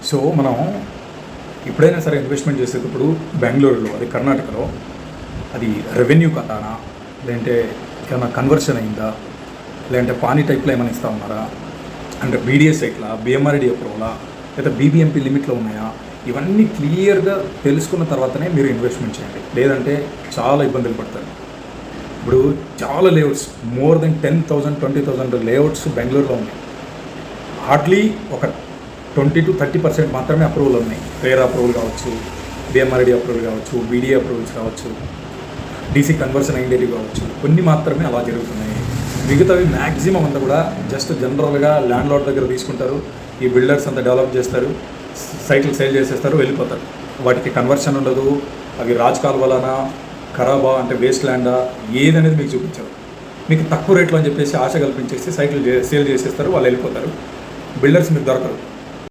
So మనం ఎప్పుడైనా సరే ఇన్వెస్ట్మెంట్ చేసేటప్పుడు బెంగళూరులో, అది కర్ణాటకలో, అది రెవెన్యూ కథానా, లేదంటే ఏమైనా కన్వర్షన్ అయిందా, లేదంటే పానీ టైప్లో ఏమైనా ఇస్తా ఉన్నారా, అంటే బీడీఎస్ సైట్లా, బిఎంఆర్డీ అప్రూవలా, లేదా బీబీఎంపీ లిమిట్లో ఉన్నాయా, ఇవన్నీ క్లియర్గా తెలుసుకున్న తర్వాతనే మీరు ఇన్వెస్ట్మెంట్ చేయండి. లేదంటే చాలా ఇబ్బందులు పడతారు. ఇప్పుడు చాలా లేఅవుట్స్, మోర్ దెన్ 10,000 20,000 లేఅవుట్స్ బెంగళూరులో ఉన్నాయి. హార్డ్లీ ఒక 20-30% మాత్రమే అప్రూవల్ ఉన్నాయి. రేరా అప్రూవల్ కావచ్చు, బిఎంఆర్డీ అప్రూవల్ కావచ్చు, బీడీఏ అప్రూవల్స్ కావచ్చు, డీసీ కన్వర్షన్ అయిండేవి కావచ్చు, కొన్ని మాత్రమే అలా జరుగుతున్నాయి. మిగతావి మ్యాక్సిమం అంతా కూడా జస్ట్ జనరల్గా ల్యాండ్ లార్డ్ దగ్గర తీసుకుంటారు, ఈ బిల్డర్స్ అంతా డెవలప్ చేస్తారు, సైట్లు సేల్ చేసేస్తారు, వెళ్ళిపోతారు. వాటికి కన్వర్షన్ ఉండదు. అవి రాజ్ కాల్వలానా, ఖరాబా, అంటే వేస్ట్ ల్యాండా, ఏదనేది మీకు చూపించారు. మీకు తక్కువ రేట్లో అని చెప్పేసి ఆశ కల్పించేసి సైట్లు సేల్ చేసేస్తారు, వాళ్ళు వెళ్ళిపోతారు. బిల్డర్స్ మీకు దొరకరు.